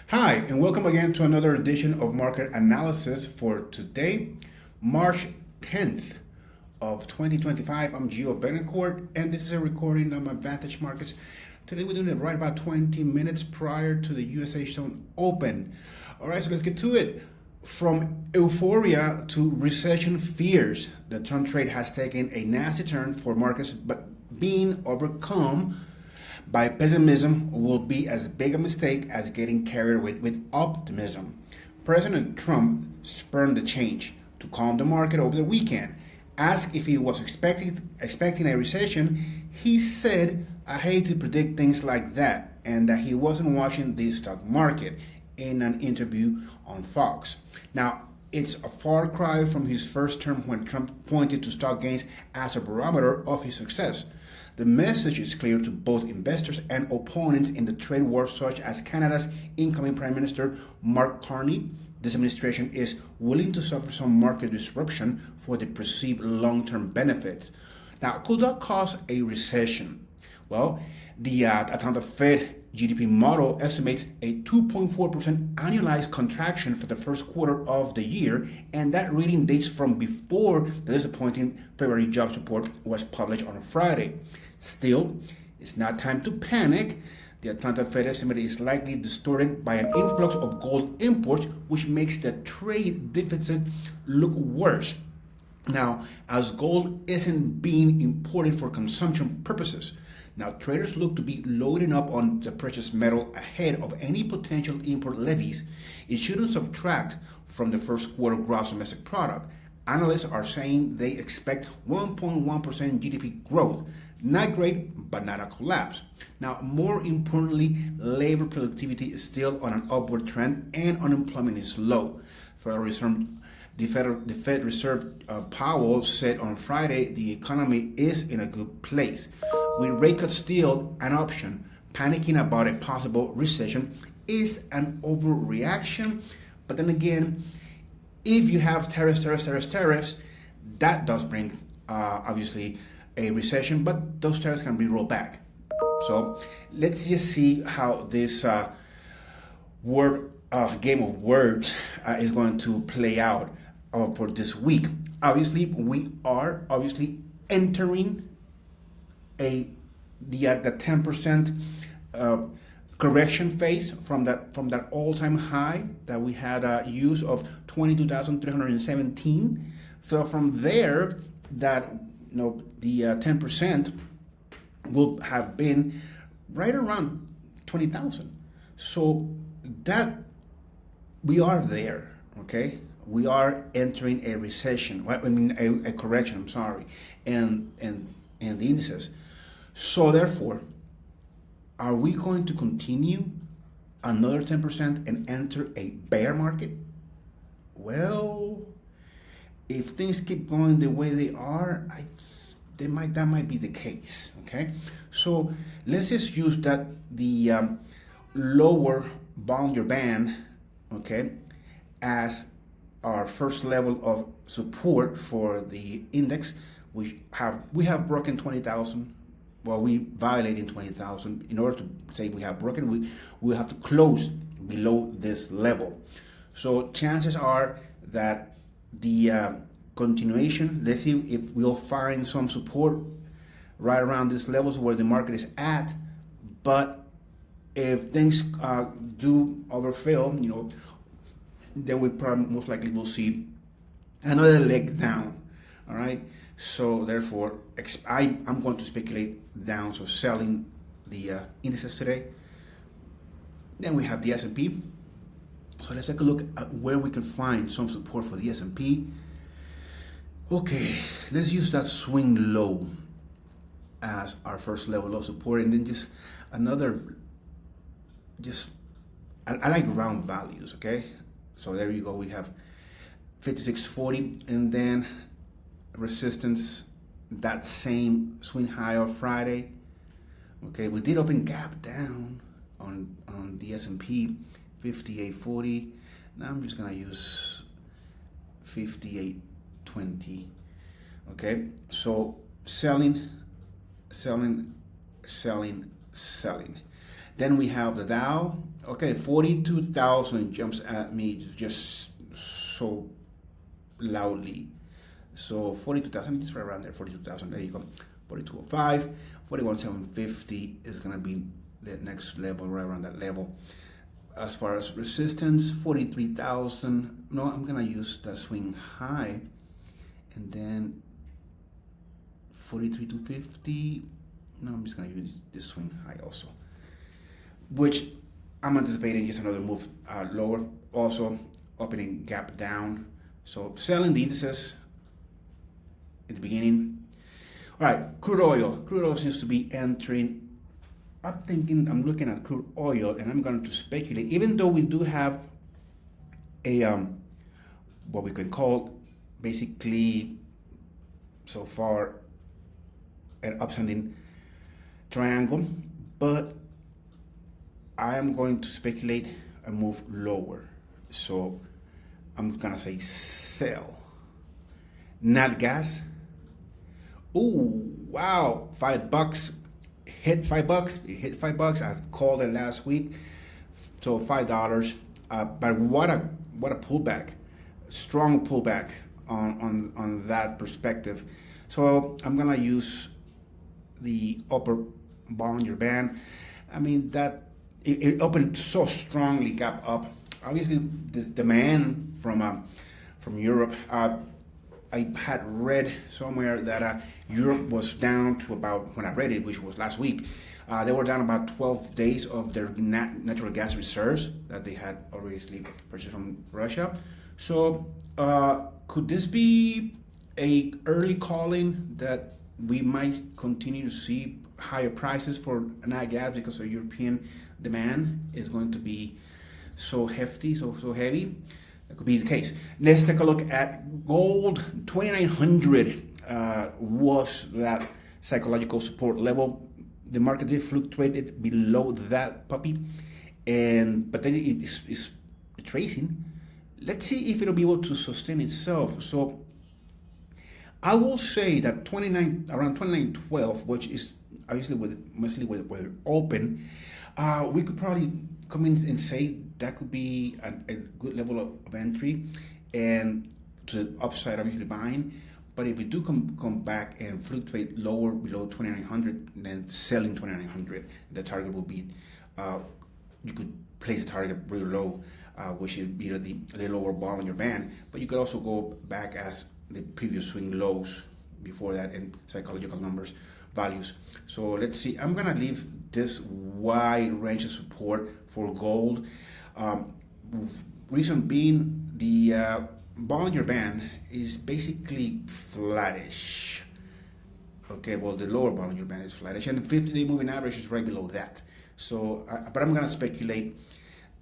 Hi, and welcome again to another edition of Market Analysis for today, March 10th of 2025. I'm Gio Betancourt, and this is a recording of my Vantage Markets. Today we're doing it right about 20 minutes prior to the USA Zone Open. All right, so let's get to it. From euphoria to recession fears, the Trump trade has taken a nasty turn for markets, but being overcome by pessimism will be as big a mistake as getting carried away with optimism. President Trump spurned the change to calm the market over the weekend. Asked if he was expecting a recession, he said, "I hate to predict things like that," and that he wasn't watching the stock market in an interview on Fox. Now, it's a far cry from his first term when Trump pointed to stock gains as a barometer of his success. The message is clear to both investors and opponents in the trade war, such as Canada's incoming Prime Minister Mark Carney. This administration is willing to suffer some market disruption for the perceived long-term benefits. Now, could that cause a recession? Well, the Atlanta Fed GDP model estimates a 2.4% annualized contraction for the first quarter of the year, and that reading dates from before the disappointing February jobs report was published on Friday. Still, it's not time to panic. The Atlanta Fed estimate is likely distorted by an influx of gold imports, which makes the trade deficit look worse. Now, as gold isn't being imported for consumption purposes, now traders look to be loading up on the precious metal ahead of any potential import levies. It shouldn't subtract from the first quarter gross domestic product. Analysts are saying they expect 1.1% GDP growth. Not great, but not a collapse. Now, more importantly, labor productivity is still on an upward trend and unemployment is low. The Fed Reserve Powell said on Friday the economy is in a good place. With rate cuts still an option, panicking about a possible recession is an overreaction. But then again, if you have tariffs, that does bring obviously a recession, but those tariffs can be rolled back. So let's just see how this game of words is going to play out for this week. Obviously, we are entering the 10% correction phase from that all-time high that we had use of 22,317. So from there, that the 10% will have been right around 20,000. So that we are there, okay? We are entering a recession. A correction. I'm sorry, and the indices. So therefore, are we going to continue another 10% and enter a bear market? Well, if things keep going the way they are, that might be the case. Okay, so let's just use that the lower Bollinger Band, okay, as our first level of support for the index. We have broken 20,000. Well, we violated 20,000. In order to say we have broken, we have to close below this level. So chances are that the continuation, let's see if we'll find some support right around these levels where the market is at. But if things do overfill, then we probably most likely will see another leg down. All right. So therefore, I'm going to speculate down, so selling the indices today. Then we have the S&P. So let's take a look at where we can find some support for the S&P. Okay, let's use that swing low as our first level of support, and then just another. I like round values. Okay, so there you go. We have 56.40, and then resistance, that same swing high of Friday. Okay, we did open gap down on the S&P, 58.40. Now I'm just gonna use 58.20. Okay, so selling. Then we have the Dow. Okay, 42,000 jumps at me just so loudly. So 42,000, just right around there, 42,000. There you go. 4205, 41,750 is going to be the next level, right around that level. As far as resistance, 43,000. No, I'm going to use the swing high. And then 43,250. No, I'm just going to use this swing high also, which I'm anticipating just another move lower. Also, opening gap down. So selling the indices at the beginning. All right, crude oil. Crude oil seems to be entering. I'm looking at crude oil, and I'm going to speculate. Even though we do have a what we can call basically so far an upstanding triangle, but I am going to speculate a move lower. So I'm gonna say sell. Nat Gas. Ooh, wow, $5. Hit $5. It hit $5. I called it last week. So $5. But what a pullback. Strong pullback on that perspective. So I'm gonna use the upper Bollinger Band. I mean that it opened so strongly, gap up. Obviously, this demand from Europe. I had read somewhere that Europe was down to about, when I read it, which was last week, they were down about 12 days of their natural gas reserves that they had obviously purchased from Russia. So could this be a early calling that we might continue to see higher prices for Nat Gas because the European demand is going to be so hefty, so heavy? That could be the case. Let's take a look at gold. 2,900 was that psychological support level. The market did fluctuate below that puppy, but then it's retracing. Let's see if it'll be able to sustain itself. So I will say that around 29.12, which is obviously mostly with open, we could probably come in and say that could be a good level of entry, and to the upside obviously buying. But if we do come back and fluctuate lower below 2,900, then selling 2,900, the target will be, you could place the target really low, which is either the lower Bollinger Band, but you could also go back as the previous swing lows before that in psychological numbers, values. So let's see, I'm gonna leave this wide range of support for gold. Reason being, the Bollinger Band is basically flattish. Okay, well, the lower Bollinger Band is flattish, and the 50-day moving average is right below that. So, but I'm going to speculate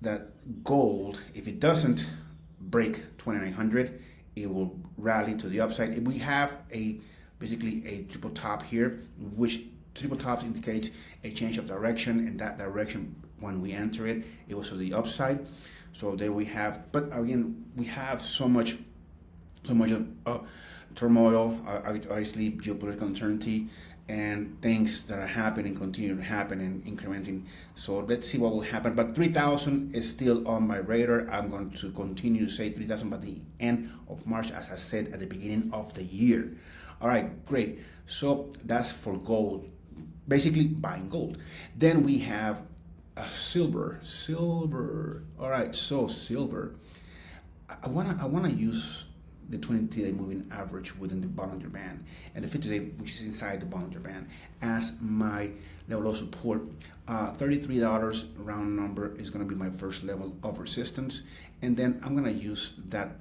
that gold, if it doesn't break 2,900, it will rally to the upside. If we have basically a triple top here, which triple tops indicates a change of direction, and that direction, when we enter it, it was to the upside. So there we have, but again, we have so much turmoil, obviously geopolitical uncertainty, and things that are happening, continue to happen and incrementing. So let's see what will happen. But 3,000 is still on my radar. I'm going to continue to say 3,000 by the end of March, as I said at the beginning of the year. All right, great. So that's for gold, basically buying gold. Then we have silver. All right, so silver. I wanna use the 20-day moving average within the Bollinger Band, and the 50-day, which is inside the Bollinger Band, as my level of support. $33 round number is going to be my first level of resistance, and then I'm going to use that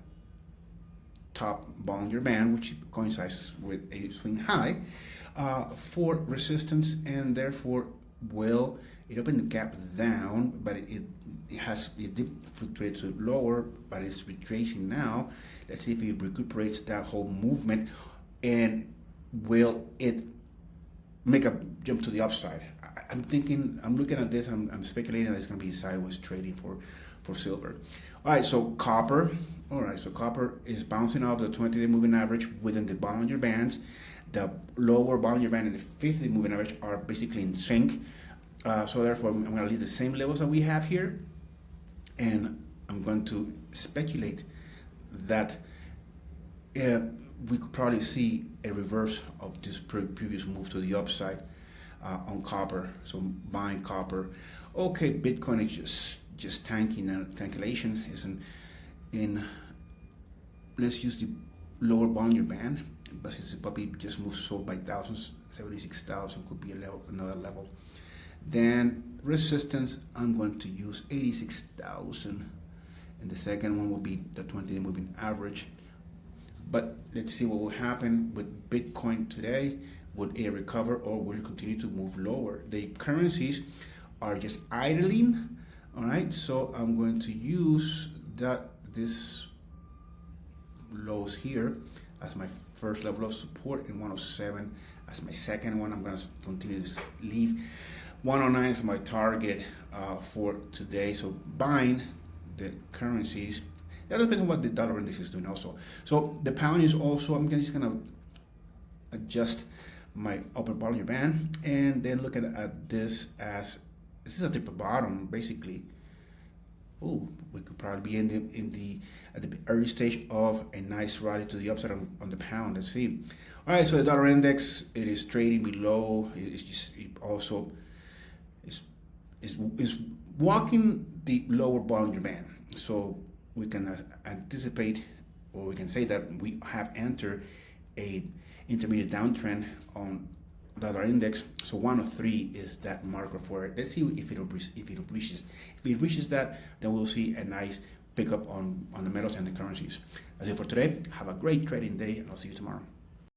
top Bollinger Band, which coincides with a swing high, for resistance, and therefore it opened the gap down, but it did fluctuate to lower, but it's retracing now. Let's see if it recuperates that whole movement, and will it make a jump to the upside? I'm looking at this, I'm speculating that it's going to be sideways trading for silver. All right, so copper. All right, so copper is bouncing off the 20-day moving average within the Bollinger Bands. The lower Bollinger Band and the 50-day moving average are basically in sync. So therefore, I'm going to leave the same levels that we have here, and I'm going to speculate that we could probably see a reverse of this previous move to the upside on copper. So buying copper. Okay, Bitcoin is just tanking, and cancellation is in let's use the lower Bollinger Band, but since it probably just moved sold by thousands, 76,000 could be a level, another level. Then resistance, I'm going to use 86,000, and the second one will be the 20-day moving average. But let's see what will happen with Bitcoin today. Would it recover, or will it continue to move lower? The currencies are just idling. All right, so I'm going to use this lows here as my first level of support, in 107 as my second one. I'm going to continue to leave 109 as my target for today. So buying the currencies. That depends on what the dollar index is doing also. So the pound is also, I'm just going to adjust my upper Bollinger Band, and then look at this as, this is a triple bottom basically. Oh, we could probably be at the early stage of a nice rally to the upside on the pound. Let's see. All right, so the dollar index, it is trading below. It also is walking the lower Bollinger Band. So we can anticipate, or we can say that we have entered a intermediate downtrend on dollar index. So 103 is that marker for it. Let's see if it reaches. If it reaches that, then we'll see a nice pickup on the metals and the currencies. That's it for today. Have a great trading day, and I'll see you tomorrow.